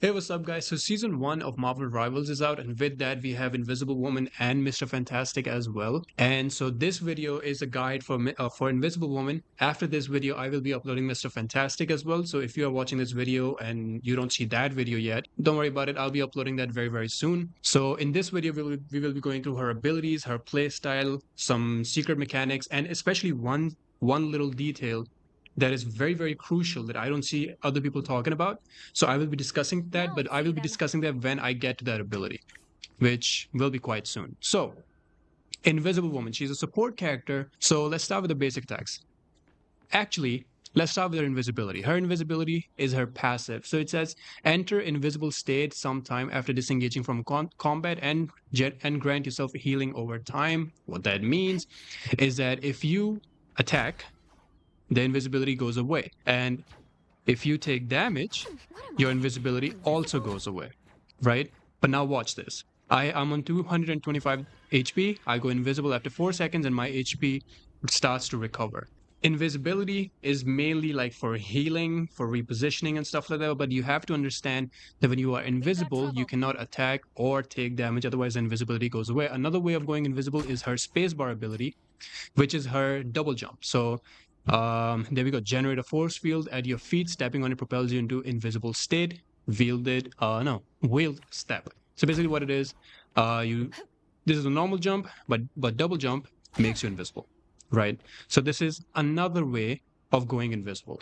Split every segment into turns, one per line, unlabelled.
Hey, what's up, guys? So, season one of Marvel Rivals is out, and with that, we have Invisible Woman and Mr. Fantastic as well. And so, this video is a guide for Invisible Woman. After this video, I will be uploading Mr. Fantastic as well. So, if you are watching this video and you don't see that video yet, don't worry about it. I'll be uploading that very, very soon. So, in this video, we will be going through her abilities, her play style, some secret mechanics, and especially one little detail that is very, very crucial that I don't see other people talking about. So I will be discussing that, but I will be discussing that when I get to that ability, which will be quite soon. So, Invisible Woman, she's a support character. So let's start with the basic attacks. Actually, let's start with her invisibility. Her invisibility is her passive. So it says enter invisible state sometime after disengaging from combat and grant yourself healing over time. What that means is that if you attack, the invisibility goes away. And if you take damage, your invisibility also goes away, right? But now watch this. I'm on 225 HP. I go invisible after 4 seconds and my HP starts to recover. Invisibility is mainly like for healing, for repositioning and stuff like that, but you have to understand that when you are invisible, you cannot attack or take damage, otherwise the invisibility goes away. Another way of going invisible is her spacebar ability, which is her double jump. So there we go. Generate a force field at your feet. Stepping on it propels you into invisible state. Wheeled step. So basically, what it is, this is a normal jump, but double jump makes you invisible, right? So this is another way of going invisible.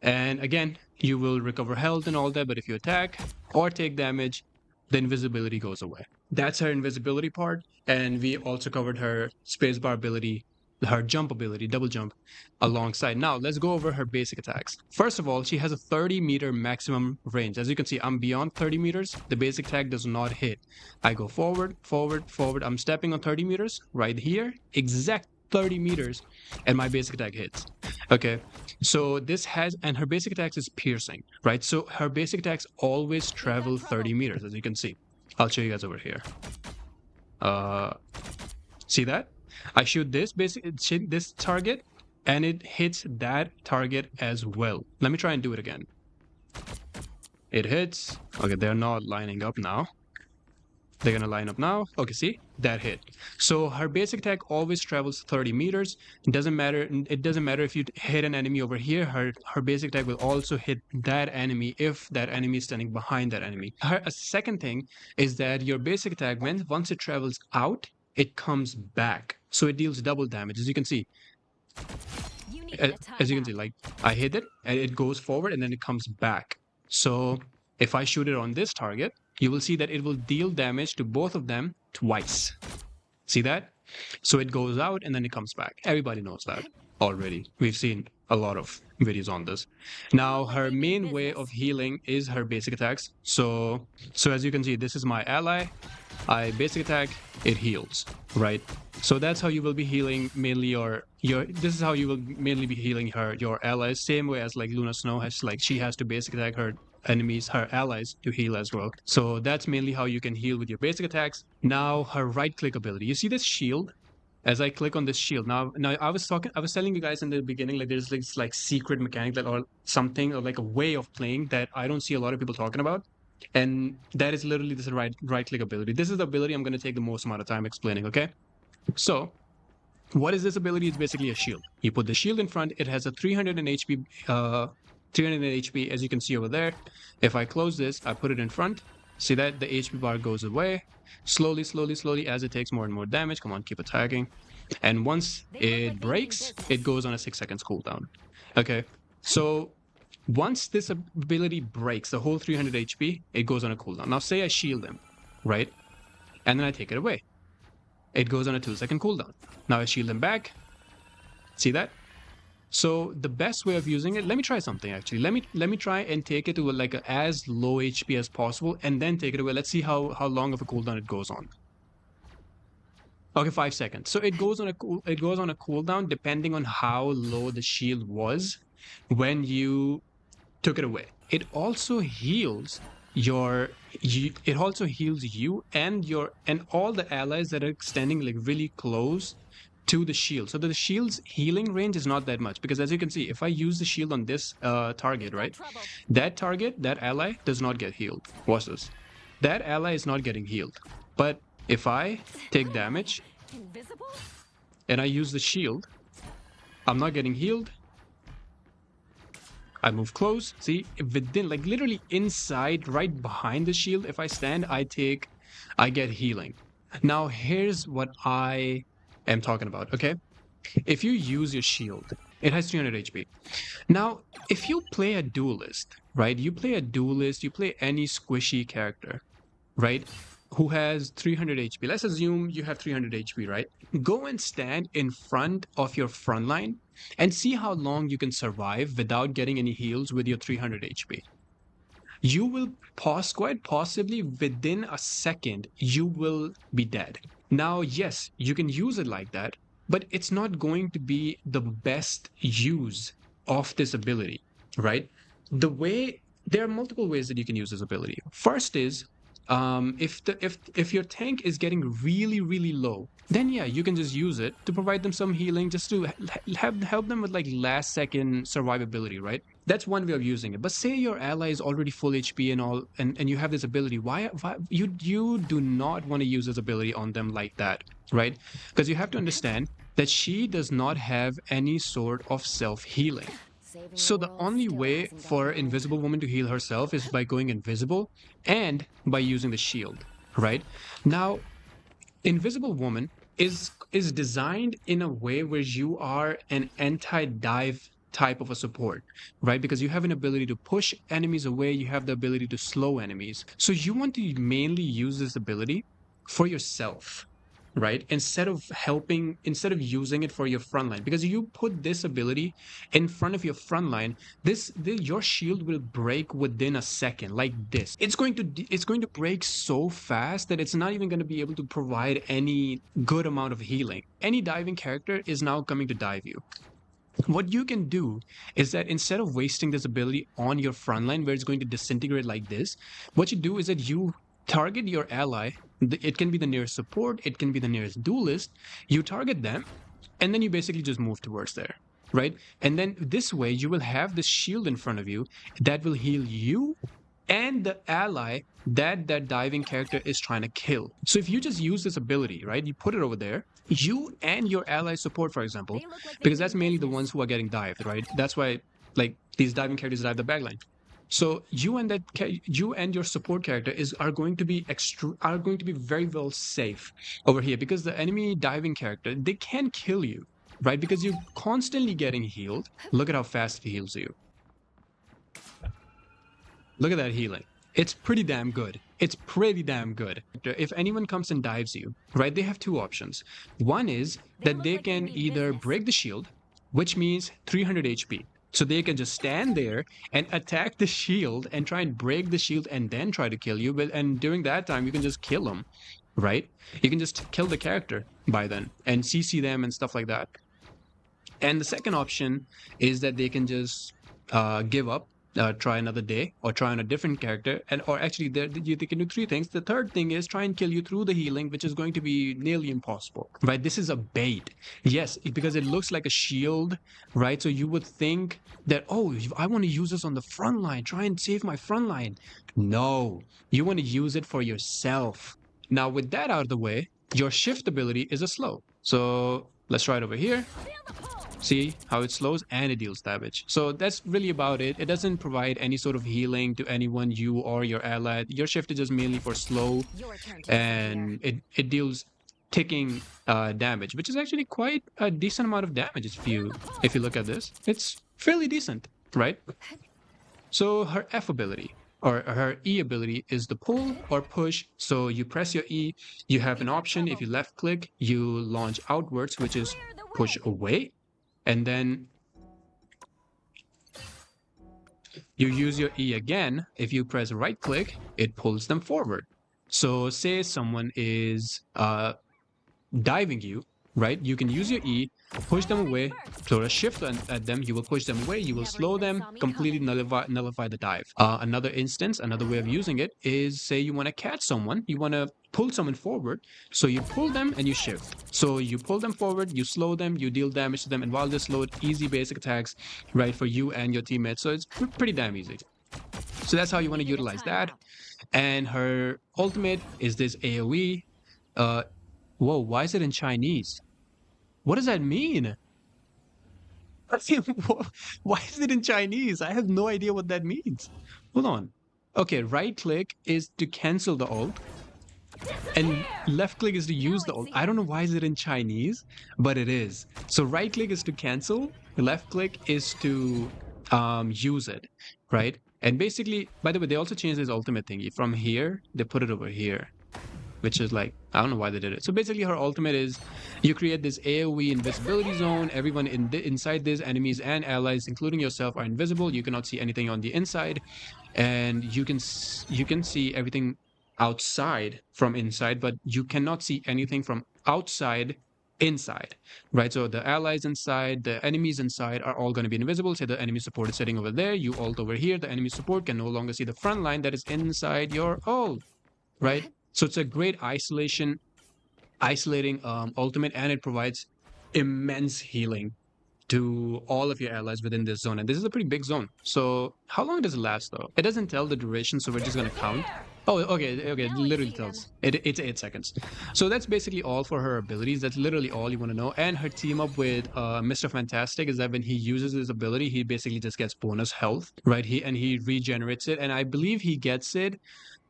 And again, you will recover health and all that, but if you attack or take damage, the invisibility goes away. That's her invisibility part, and we also covered her spacebar ability, her jump ability, double jump, alongside. Now, let's go over her basic attacks. First of all, she has a 30-meter maximum range. As you can see, I'm beyond 30 meters. The basic attack does not hit. I go forward, forward, forward. I'm stepping on 30 meters right here, exact 30 meters, and my basic attack hits. Okay, so and her basic attacks is piercing, right? So her basic attacks always travel 30 meters, as you can see. I'll show you guys over here. See that? I shoot this target, and it hits that target as well. Let me try and do it again. It hits. Okay, they're not lining up now. They're gonna line up now. Okay, see? That hit. So her basic attack always travels 30 meters. It doesn't matter if you hit an enemy over here, her basic attack will also hit that enemy if that enemy is standing behind that enemy. A second thing is that your basic attack, once it travels out, it comes back. So it deals double damage. As you can see, like I hit it and it goes forward and then it comes back. So if I shoot it on this target, you will see that it will deal damage to both of them twice. See that? So it goes out and then it comes back. Everybody knows that already. We've seen a lot of videos on this. Now, her main way of healing is her basic attacks. So as you can see, this is my ally. I basic attack, it heals, right? So that's how you will be healing mainly this is how you will mainly be healing your allies, same way as like Luna Snow has, like she has to basic attack her enemies, her allies, to heal as well. So that's mainly how you can heal with your basic attacks. Now, her right click ability. You see this shield? As I click on this shield, now I was telling you guys in the beginning, like there's this like secret mechanic or something, or like a way of playing that I don't see a lot of people talking about. And that is literally this right click ability. This is the ability I'm going to take the most amount of time explaining, okay? So, what is this ability? It's basically a shield. You put the shield in front, it has a 300 HP, 300 HP, as you can see over there. If I close this, I put it in front. See that? The HP bar goes away. Slowly, slowly, slowly, as it takes more and more damage. Come on, keep attacking. And once it breaks, it goes on a 6 seconds cooldown. Okay, so once this ability breaks, the whole 300 HP, it goes on a cooldown. Now say I shield him, right? And then I take it away. It goes on a 2-second cooldown. Now I shield him back. See that? So the best way of using it, let me try something actually. Let me try and take it to like as low HP as possible and then take it away. Let's see how long of a cooldown it goes on. Okay, 5 seconds. So it goes on a cooldown depending on how low the shield was when you took it away. It also heals you and all the allies that are standing like really close to the shield. So the shield's healing range is not that much, because as you can see, if I use the shield on this target, right, that target, that ally does not get healed. Watch this. That ally is not getting healed. But if I take damage and I use the shield, I'm not getting healed. I move close. See, within, like literally inside, right behind the shield, if I stand, I get healing. Now, here's what I am talking about, okay? If you use your shield, it has 300 HP. Now, if you play a duelist, right? You play any squishy character, right? Who has 300 HP. Let's assume you have 300 HP, right? Go and stand in front of your front line and see how long you can survive without getting any heals with your 300 HP. You will quite possibly within a second, you will be dead. Now, yes, you can use it like that, but it's not going to be the best use of this ability, right? There are multiple ways that you can use this ability. First is, if your tank is getting really low, then yeah, you can just use it to provide them some healing, just to help them with like last second survivability, right? That's one way of using it. But say your ally is already full HP and all, and you have this ability. Why you do not want to use this ability on them like that, right? Because you have to understand that she does not have any sort of self-healing. So the only way for Invisible Woman to heal herself is by going invisible and by using the shield, right? Now, Invisible Woman is designed in a way where you are an anti-dive type of a support, right? Because you have an ability to push enemies away, you have the ability to slow enemies. So you want to mainly use this ability for yourself, right? Instead of using it for your front line, because you put this ability in front of your front line, your shield will break within a second, like this. It's going to break so fast that it's not even going to be able to provide any good amount of healing. Any diving character is now coming to dive you. What you can do is that instead of wasting this ability on your front line where it's going to disintegrate like this, what you do is that you target your ally. It can be the nearest support, it can be the nearest duelist. You target them, and then you basically just move towards there, right? And then this way you will have this shield in front of you that will heal you and the ally that diving character is trying to kill. So if you just use this ability, right, you put it over there, you and your ally support, for example, because that's mainly the ones who are getting dived, right? That's why, like, these diving characters dive the backline. So you and your support character are going to be very well safe over here, because the enemy diving character, they can kill you, right? Because you're constantly getting healed. Look at how fast he heals you. Look at that healing. It's pretty damn good. It's pretty damn good. If anyone comes and dives you, right, they have two options. One is that they can either break the shield, which means 300 HP. So they can just stand there and attack the shield and try and break the shield and then try to kill you. And during that time, you can just kill them, right? You can just kill the character by then and CC them and stuff like that. And the second option is that they can just give up, try another day, or try on a different character, or actually they can do three things. The third thing is try and kill you through the healing, which is going to be nearly impossible, right? This is a bait, yes, because it looks like a shield, right? So you would think that, oh, I want to use this on the front line, try and save my front line. No, you want to use it for yourself. Now with that out of the way, your shift ability is a slow. So let's try it over here. See how it slows and it deals damage. So that's really about it. It doesn't provide any sort of healing to anyone, you or your ally. Your shift is just mainly for slow, and it deals ticking damage, which is actually quite a decent amount of damage if you look at this. It's fairly decent, right? So her F ability, or her E ability, is the pull or push. So you press your E, you have an option. If you left click, you launch outwards, which is push away. And then you use your E again. If you press right click, it pulls them forward. So say someone is diving you, right? You can use your E, push them away, throw a shift at them, you will push them away, you will slow them, completely nullify the dive. Another instance, another way of using it is, say you want to catch someone, you want to pull someone forward, so you pull them and you shift. So you pull them forward, you slow them, you deal damage to them, and while they're slowed, easy basic attacks, right, for you and your teammates. So it's pretty damn easy. So that's how you want to utilize that. And her ultimate is this AoE. Whoa, why is it in Chinese? What does that mean? Why is it in Chinese? I have no idea what that means. Hold on. Okay, right click is to cancel the ult, and left click is to use the ult. I don't know why is it in Chinese, but it is. So right click is to cancel, left click is to use it, right? And basically, by the way, they also changed this ultimate thingy. From here, they put it over here, which is like, I don't know why they did it. So basically her ultimate is you create this AoE invisibility zone. Everyone inside this, enemies and allies, including yourself, are invisible. You cannot see anything on the inside, and you can see everything outside from inside, but you cannot see anything from outside inside, right? So the allies inside, the enemies inside are all going to be invisible. Say the enemy support is sitting over there, you ult over here, the enemy support can no longer see the front line that is inside your ult, right? So it's a great isolating ultimate, and it provides immense healing to all of your allies within this zone. And this is a pretty big zone. So how long does it last though? It doesn't tell the duration, so we're just gonna count. Oh, okay, it literally tells. It's 8 seconds. So that's basically all for her abilities. That's literally all you want to know. And her team up with Mr. Fantastic is that when he uses his ability, he basically just gets bonus health, right? He regenerates it, and I believe he gets it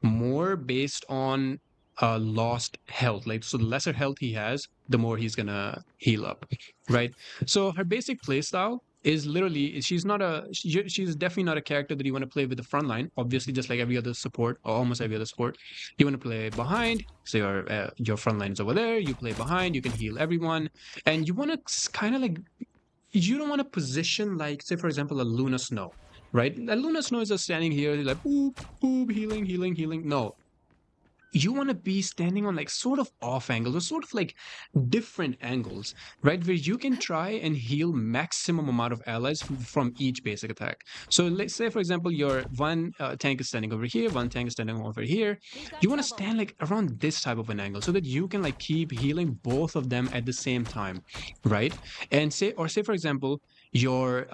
more based on lost health. Like, so the lesser health he has, the more he's gonna heal up, right? So her basic playstyle is literally, she's definitely not a character that you want to play with the front line. Obviously, just like every other support, or almost every other support, you want to play behind. So your front line is over there, you play behind, you can heal everyone, and you want to kind of like, you don't want to position like, say for example, a Luna Snow, right? A Luna Snow is just standing here like boop boop, healing, healing, healing. No, you want to be standing on like sort of off angles, or sort of like different angles, right, where you can try and heal maximum amount of allies from each basic attack. So let's say for example your one tank is standing over here, one tank is standing over here. You want to stand like around this type of an angle so that you can like keep healing both of them at the same time, right? And say for example your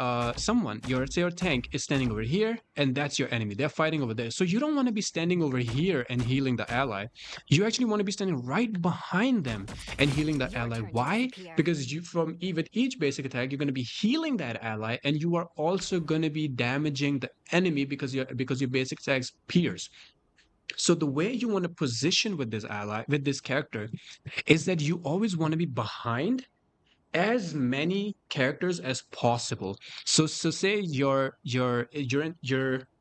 your tank is standing over here, and that's your enemy, they're fighting over there. So you don't want to be standing over here and healing the ally. You actually want to be standing right behind them and healing the ally. Why? Because with each basic attack you're going to be healing that ally, and you are also going to be damaging the enemy because your basic attacks pierce. So the way you want to position with this character is that you always want to be behind as many characters as possible. So say you're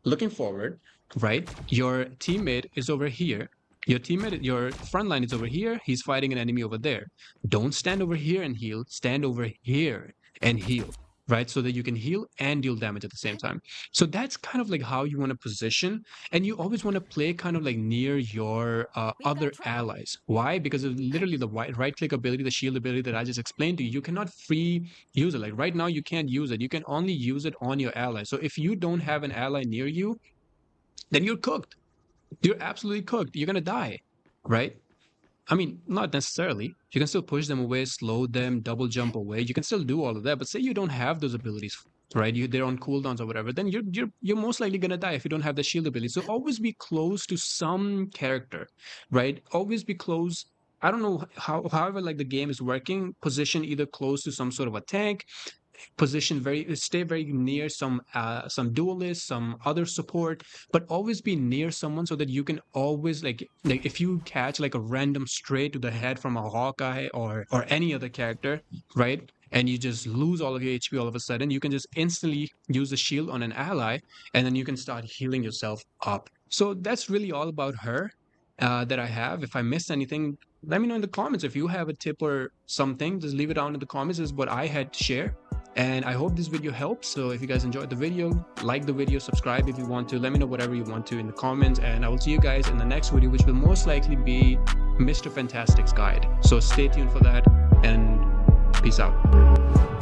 looking forward, right? Your teammate is over here. Your front line is over here. He's fighting an enemy over there. Don't stand over here and heal. Stand over here and heal, right? So that you can heal and deal damage at the same time. So that's kind of like how you want to position, and you always want to play kind of like near your other allies. Why? Because of literally the right click ability, the shield ability that I just explained to you. You cannot free use it. Like right now you can't use it. You can only use it on your ally. So if you don't have an ally near you, then you're cooked. You're absolutely cooked. You're gonna die, right? I mean, not necessarily. You can still push them away, slow them, double jump away. You can still do all of that. But say you don't have those abilities, right? They're on cooldowns or whatever. Then you're most likely gonna die if you don't have the shield ability. So always be close to some character, right? Always be close. I don't know however like the game is working. Position either close to some sort of a tank, stay very near some duelist, some other support, but always be near someone so that you can always like if you catch like a random stray to the head from a Hawkeye or any other character, right, and you just lose all of your HP all of a sudden, you can just instantly use the shield on an ally, and then you can start healing yourself up. So that's really all about her that I have. If I missed anything, let me know in the comments. If you have a tip or something, just leave it down in the comments. This is what I had to share. And I hope this video helps. So if you guys enjoyed the video, like the video, subscribe if you want to. Let me know whatever you want to in the comments. And I will see you guys in the next video, which will most likely be Mr. Fantastic's guide. So stay tuned for that. And Peace out.